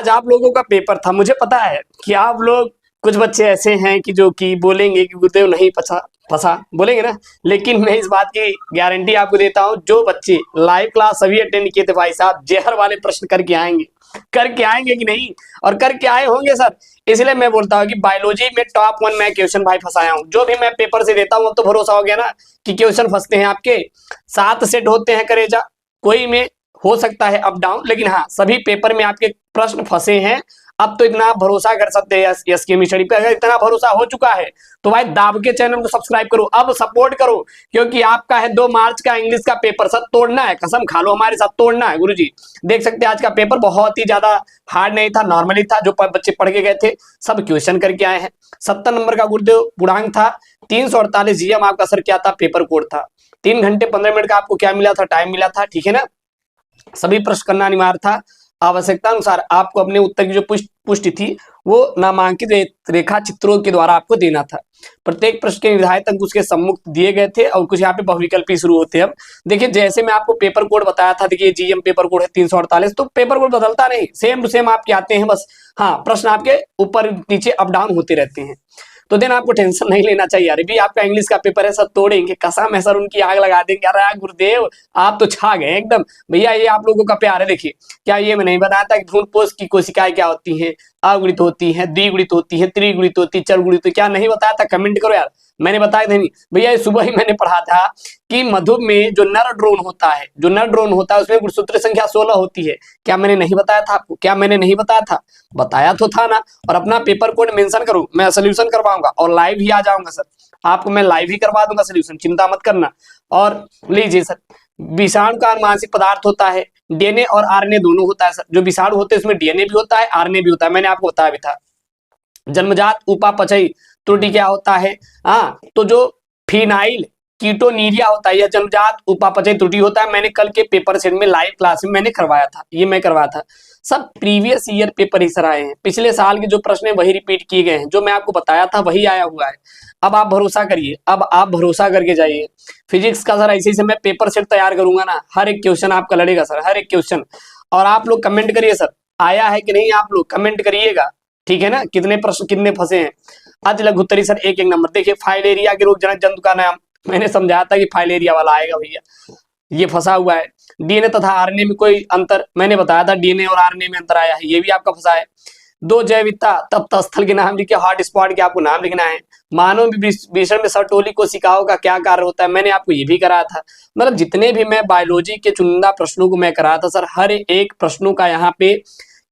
आज आप लोगों का पेपर था। मुझे पता है कि आप लोग कुछ बच्चे ऐसे हैं कि जो कि बोलेंगे कि गुरुदेव नहीं फंसा फंसा बोलेंगे ना, लेकिन मैं इस बात की गारंटी आपको देता हूं, जो बच्चे लाइव क्लास सभी अटेंड किए थे भाई साहब, जहर वाले प्रश्न करके आएंगे कि नहीं, और करके आए होंगे सर। इसलिए मैं बोलता हूँ कि बायोलॉजी में टॉप 1 मैं क्वेश्चन भाई फंसाया हूँ। जो भी मैं पेपर से देता हूँ अब तो भरोसा हो गया ना कि क्वेश्चन फंसते हैं आपके। 7 सेट होते हैं करेजा, कोई में हो सकता है अप डाउन, लेकिन हाँ सभी पेपर में आपके प्रश्न फंसे हैं। अब तो इतना भरोसा कर सकते हैं यस के स्टडी पे। अगर इतना भरोसा हो चुका है तो भाई दाब के चैनल को सब्सक्राइब करो, अब सपोर्ट करो, क्योंकि आपका है 2 मार्च का इंग्लिश का पेपर। सर तोड़ना है, कसम खा लो हमारे साथ तोड़ना है गुरुजी। देख सकते हैं आज का पेपर बहुत ही ज्यादा हार्ड नहीं था, नॉर्मली था। जो बच्चे पढ़ के गए थे सब क्वेश्चन करके आए हैं। 70 नंबर का गुरुदेव पूर्णांक था। 348 जीएम आपका सर क्या था, पेपर कोड था। 3 घंटे 15 मिनट का आपको क्या मिला था, टाइम मिला था, ठीक है ना। सभी प्रश्न करना अनिवार्य था। आवश्यकता अनुसार आपको अपने उत्तर की जो पुष्टि थी वो नामांकित रेखा चित्रों के द्वारा आपको देना था। प्रत्येक प्रश्न के निर्धारित अंक उसके सम्मुख दिए गए थे और कुछ यहाँ पे बहुविकल्पी शुरू होते हैं। अब देखिए जैसे मैं आपको पेपर कोड बताया था, देखिए जीएम पेपर कोड है 348, तो पेपर कोड बदलता नहीं, सेम टू सेम आपके आते हैं, बस हाँ प्रश्न आपके ऊपर नीचे अप डाउन होते रहते हैं। तो देन आपको टेंशन नहीं लेना चाहिए। अरे भी आपका इंग्लिश का पेपर है, सब तोड़ेंगे, कसम है सर, उनकी आग लगा देंगे। अरे गुरुदेव आप तो छा गए एकदम। भैया ये आप लोगों का प्यार है। देखिए क्या ये मैं नहीं बताया था कि भ्रूण पोष की कोशिकाएं क्या होती हैं, अगुणित होती हैं, द्विगुणित होती हैं, त्रिगुणित होती है, चरगुणित, क्या नहीं बताया था? कमेंट करो यार, मैंने बताया था नहीं भैया। ये सुबह ही मैंने पढ़ा था कि मधु में जो नर ड्रोन होता है, उसमें गुणसूत्र संख्या 16 होती है। क्या मैंने नहीं बताया था आपको? क्या मैंने नहीं बताया था? बताया तो था ना। और अपना पेपर कोड मेंशन करो, मैं सोल्यूशन करवाऊंगा और लाइव ही आ जाऊंगा सर। आपको मैं लाइव ही करवा दूंगा सोल्यूशन, चिंता मत करना। और लीजिए सर, विषाणु का अनुवांशिक पदार्थ होता है, डीएनए और आरएनए दोनों होता है सर। जो विषाणु होते हैं उसमें डीएनए भी होता है, आरएनए भी होता है, मैंने आपको बताया भी था। जन्मजात उपापचयी त्रुटि क्या होता है? हाँ, तो जो फिनाइल कीटोनीरिया होता है यह जन्मजात उपापचय त्रुटि होता है। मैंने कल के पेपर सेट में लाइव क्लास में मैंने करवाया था, ये मैं करवाया था। सब प्रीवियस ईयर पेपर ही सर आए हैं, पिछले साल के जो प्रश्न है वही रिपीट किए गए हैं, जो मैं आपको बताया था वही आया हुआ है। अब आप भरोसा करिए, अब आप भरोसा करके जाइए। फिजिक्स का सर ऐसे ही से मैं पेपर सेट तैयार करूंगा ना, हर एक क्वेश्चन आपका लड़ेगा सर, हर एक क्वेश्चन। और आप लोग कमेंट करिए सर आया है कि नहीं, आप लोग कमेंट करिएगा, ठीक है ना। कितने प्रश्न कितने फंसे हैं। आज लघुत्तरी सर एक नंबर। देखिए फाइलेरिया के रोगजनक जंतु का नाम मैंने समझाया था कि फाइलेरिया वाला आएगा भैया, ये फंसा हुआ है। डीएनए तथा आरएनए में कोई अंतर, मैंने बताया था डीएनए और आरएनए में अंतर आया है, ये भी आपका फंसा है। 2 जैविकता तप्त स्थल के नाम लिखे, हॉट स्पॉट के आपको नाम लिखना है। मानव विषण में सर्टोली कोशिकाओं का क्या कार्य होता है, मैंने आपको ये भी कराया था। मतलब जितने भी मैं बायोलॉजी के चुनिंदा प्रश्नों को मैं कराया था सर, हर एक प्रश्नों का यहाँ पे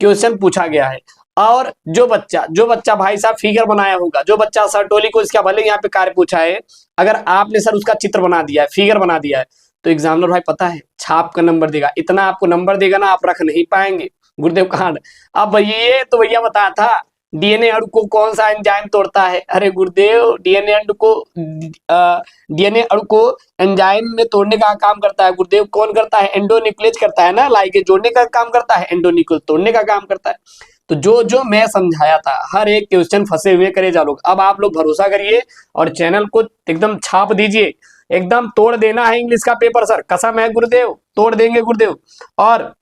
क्वेश्चन पूछा गया है। और जो बच्चा भाई साहब फिगर बनाया होगा, जो बच्चा सर्टोली को इसका भले यहाँ पे कार्य पूछा है, अगर आपने सर उसका चित्र बना दिया है, फिगर बना दिया है, तो एग्जामिनर भाई पता है छाप का नंबर देगा। इतना आपको नंबर देगा ना, आप रख नहीं पाएंगे। गुरुदेव कांड। अब ये तो भैया बताया था डीएनए अणु को कौन सा एंजाइम तोड़ता है। अरे गुरुदेव डीएनए अणु को एंजाइम में तोड़ने का काम करता है गुरुदेव। कौन करता है? एंडोन्यूक्लियस करता है ना, लाइगेज जोड़ने का काम करता है, एंडोन्यूक्लियस तोड़ने का काम करता है। तो जो मैं समझाया था हर एक क्वेश्चन फंसे हुए करे जा लोग। अब आप लोग भरोसा करिए और चैनल को एकदम छाप दीजिए, एकदम तोड़ देना है इंग्लिश का पेपर सर, कसम है गुरुदेव, तोड़ देंगे गुरुदेव। और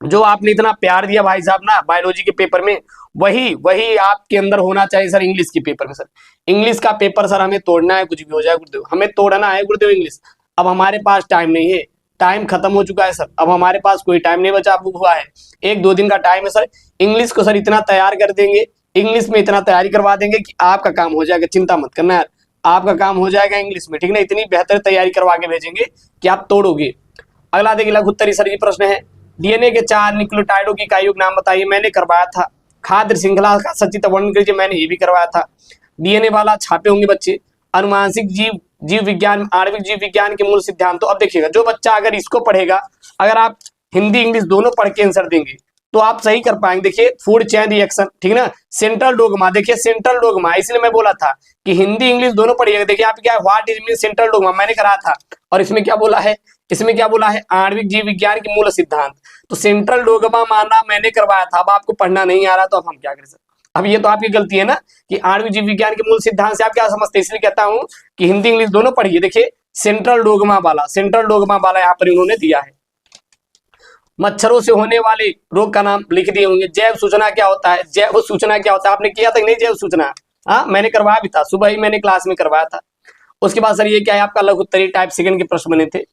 जो आपने इतना प्यार दिया भाई साहब ना बायोलॉजी के पेपर में, वही आपके अंदर होना चाहिए सर इंग्लिश के पेपर में। सर इंग्लिश का पेपर सर हमें तोड़ना है, कुछ भी हो जाए गुरुदेव, हमें तोड़ना है गुरुदेव इंग्लिश। अब हमारे पास टाइम नहीं है, टाइम खत्म हो चुका है सर, अब हमारे पास कोई टाइम नहीं बचा हुआ है। 1-2 दिन का टाइम है सर। इंग्लिश को सर इतना तैयार कर देंगे, इंग्लिश में इतना तैयारी करवा देंगे कि आपका काम हो जाएगा, चिंता मत करना यार, आपका काम हो जाएगा इंग्लिश में, ठीक ना। इतनी बेहतर तैयारी करवा के भेजेंगे कि आप तोड़ोगे। अगला देखिए लघुत्तरी सर जी प्रश्न है, डीएनए के 4 न्यूक्लियोटाइडों की इकाइयों के नाम बताइए, मैंने करवाया था। खाद्य श्रृंखला का सचित्र वर्णन कीजिए, मैंने ये भी करवाया था। डीएनए वाला छापे होंगे बच्चे। अनुवांशिक जीव विज्ञान, आणविक जीव विज्ञान के मूल सिद्धांत। तो अब देखिएगा जो बच्चा अगर इसको पढ़ेगा, अगर आप हिंदी इंग्लिश दोनों पढ़ के आंसर देंगे तो आप सही कर पाएंगे। देखिए फूड चेन रिएक्शन, ठीक ना। सेंट्रल डोगमा, देखिए सेंट्रल डोगमा, इसलिए मैं बोला था कि हिंदी इंग्लिश दोनों पढ़िएगा। देखिए आप क्या what is mean central dogma, मैंने कराया था। और इसमें क्या बोला है, आणविक जीव विज्ञान के मूल सिद्धांत। तो सेंट्रल डोगमा माना मैंने करवाया था। अब आपको पढ़ना नहीं आ रहा तो अब हम क्या करें सर। अब ये तो आपकी गलती है ना कि आणविक जीव विज्ञान के मूल सिद्धांत से आप क्या समझते हैं, इसलिए कहता हूं कि हिंदी इंग्लिश दोनों पढ़िए। देखिए सेंट्रल डोगमा वाला यहाँ पर इन्होंने दिया है। मच्छरों से होने वाले रोग का नाम लिख दिए होंगे। जैव सूचना क्या होता है? जैव सूचना क्या होता है? आपने किया था कि नहीं जैव सूचना? हाँ, मैंने करवाया भी था, सुबह ही मैंने क्लास में करवाया था। उसके बाद सर ये क्या है आपका लघु उत्तरीय टाइप सेकंड के प्रश्न बने थे।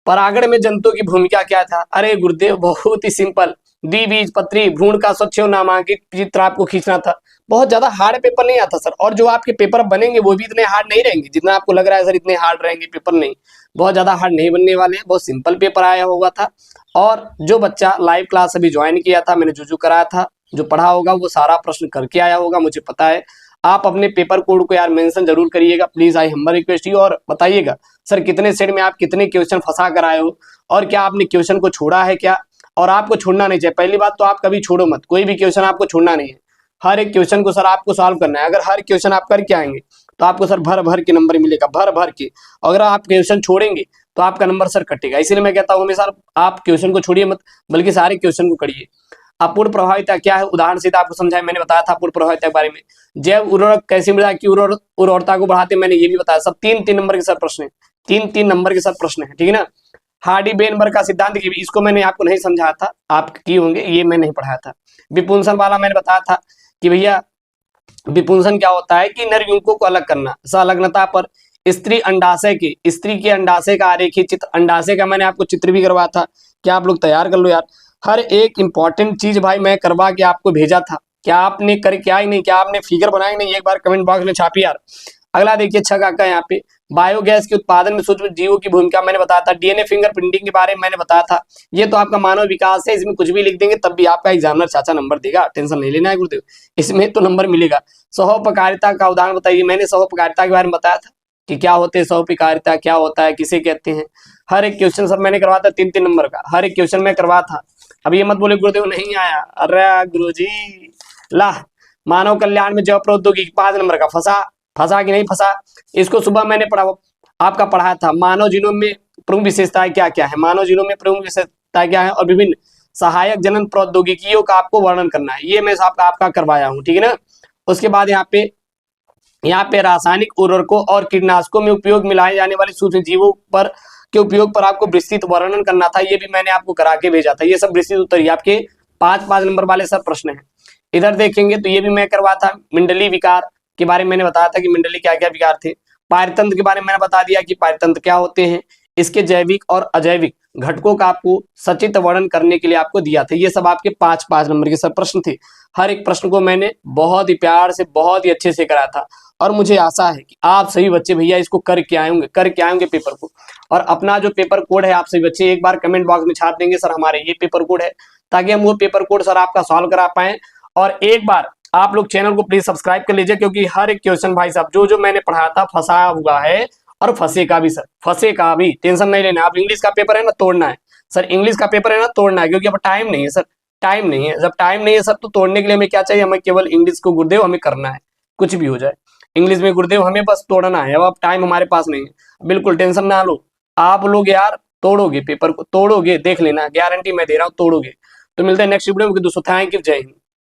परागण में जंतुओं की भूमिका क्या था? अरे गुरुदेव बहुत ही सिंपल, द्विबीजपत्री भ्रूण का स्वच्छ एवं नामांकित चित्र आपको खींचना था। बहुत ज्यादा हार्ड पेपर नहीं आता सर, और जो आपके पेपर बनेंगे वो भी इतने हार्ड नहीं रहेंगे जितना आपको लग रहा है सर इतने हार्ड रहेंगे पेपर। नहीं, बहुत ज्यादा हार्ड नहीं बनने वाले हैं, बहुत सिंपल पेपर आया होगा था। और जो बच्चा लाइव क्लास अभी ज्वाइन किया था, मैंने जो कराया था, जो पढ़ा होगा वो सारा प्रश्न करके आया होगा, मुझे पता है। आप अपने पेपर कोड को यार मेंशन जरूर करिएगा please, I humble request you, और बताइएगा सर कितने सेट में आप कितने क्वेश्चन फंसा कर आए हो, और क्या आपने क्वेश्चन को छोड़ा है क्या? और आपको छोड़ना नहीं चाहिए। पहली बात तो आप कभी छोड़ो मत, कोई भी क्वेश्चन आपको छोड़ना नहीं है। हर एक क्वेश्चन को सर आपको सॉल्व करना है। अगर हर क्वेश्चन आप करके आएंगे तो आपको सर भर भर के नंबर मिलेगा, भर भर के। अगर आप क्वेश्चन छोड़ेंगे तो आपका नंबर सर कटेगा। इसीलिए मैं कहता हूँ हमेशा आप क्वेश्चन को छोड़िए मत, बल्कि सारे क्वेश्चन को करिए। अपूर्ण प्रभाविता क्या है? उदाहरण से आपको समझाया, मैंने बताया था अपूर्ण प्रभाविता के बारे में। जैव उर्वरक कैसे मृदा की उर्वरता को बढ़ाते, मैंने ये भी बताया। सब 3-3 नंबर के सर प्रश्न है, 3-3 नंबर के सर प्रश्न है, ठीक है ना। हार्डी-वेनबर्ग का सिद्धांत की, इसको मैंने आपको नहीं समझाया था, आप की होंगे, ये मैं नहीं पढ़ाया था। विपुंसन वाला मैंने बताया था कि भैया विपुंसन क्या होता है कि नर युग्मकों को अलग करना। संलग्नता पर स्त्री के अंडाशय का आरेखीय चित्र, अंडाशय का मैंने आपको चित्र भी करवाया था। क्या आप लोग तैयार कर लो यार, हर एक इंपॉर्टेंट चीज भाई मैं करवा के आपको भेजा था। क्या आपने कर क्या ही नहीं, क्या आपने फिगर बनाया नहीं? एक बार कमेंट बॉक्स में छापिए यार। अगला देखिए 6 का यहाँ पे बायोगैस के उत्पादन में सूक्ष्म जीवों की भूमिका मैंने बताया था। डीएनए फिंगरप्रिंटिंग के बारे में मैंने बताया था। ये तो आपका मानव विकास है, इसमें कुछ भी लिख देंगे तब भी आपका एग्जामिनर चाचा नंबर देगा, टेंशन नहीं लेना है गुरुदेव, इसमें तो नंबर मिलेगा। सहोपकारिता का उदाहरण बताइए। मैंने सहोपकारिता के बारे में बताया था कि क्या होते हैं सहोपकारिता, क्या होता है, किसे कहते हैं। हर एक क्वेश्चन सब मैंने करवाया था, 3-3 नंबर का हर एक क्वेश्चन मैं करवा था। अब ये मत बोले गुरुदेव नहीं आया, अरे गुरुजी ला। मानव कल्याण में जैव प्रौद्योगिकी 5 नंबर का फंसा कि नहीं फंसा? इसको सुबह मैंने आपका पढ़ाया था। मानव जीनोम में प्रमुख विशेषताएं क्या क्या है, मानव जीनोम में प्रमुख विशेषताएं क्या है, और विभिन्न सहायक जनन प्रौद्योगिकियों का आपको वर्णन करना है। ये मैं आपका करवाया हूँ, ठीक है ना। उसके बाद यहाँ पे रासायनिक उर्वरकों और कीटनाशकों में उपयोग में लाए जाने वाले सूक्ष्म जीवों पर के उपयोग पर आपको विस्तृत वर्णन करना था। ये भी मैंने आपको करा के भेजा था। ये सब विस्तृत उत्तर ही आपके 5-5 नंबर वाले सब प्रश्न हैं। इधर देखेंगे तो ये भी मैं करवा था। मंडली विकार के बारे में मैंने बताया था कि मंडली क्या क्या विकार थे। पारतंत्र के बारे में मैंने बता दिया कि पारतंत्र क्या होते हैं। इसके जैविक और अजैविक घटकों का आपको सचित्र वर्णन करने के लिए आपको दिया था। ये सब आपके 5-5 नंबर के सब प्रश्न थे। हर एक प्रश्न को मैंने बहुत ही प्यार से, बहुत ही अच्छे से कराया था, और मुझे आशा है कि आप सभी बच्चे भैया इसको करके आएंगे पेपर को। और अपना जो पेपर कोड है आप सभी बच्चे एक बार कमेंट बॉक्स में छाप देंगे सर हमारे ये पेपर कोड है, ताकि हम वो पेपर कोड सर आपका सॉल्व करा पाए। और एक बार आप लोग चैनल को प्लीज सब्सक्राइब कर लीजिए, क्योंकि हर एक क्वेश्चन भाई साहब जो मैंने पढ़ाया था फंसाया हुआ है, और फंसेगा भी सर, फंसेगा भी, टेंशन नहीं लेना। आप इंग्लिश का पेपर है ना तोड़ना है सर, इंग्लिश का पेपर है ना तोड़ना है, क्योंकि अब टाइम नहीं है सर, टाइम नहीं है। जब टाइम नहीं है सर तो तोड़ने के लिए हमें क्या चाहिए? हमें केवल इंग्लिश को गुरुदेव हमें करना है, कुछ भी हो जाए इंग्लिश में गुरुदेव हमें बस तोड़ना है। अब टाइम हमारे पास नहीं है, बिल्कुल टेंशन ना लो। आप लोग यार तोड़ोगे, पेपर को तोड़ोगे, देख लेना, गारंटी मैं दे रहा हूँ तोड़ोगे। तो मिलते हैं नेक्स्ट वीडियो में दोस्तों। थैंक यू, जय हिंद।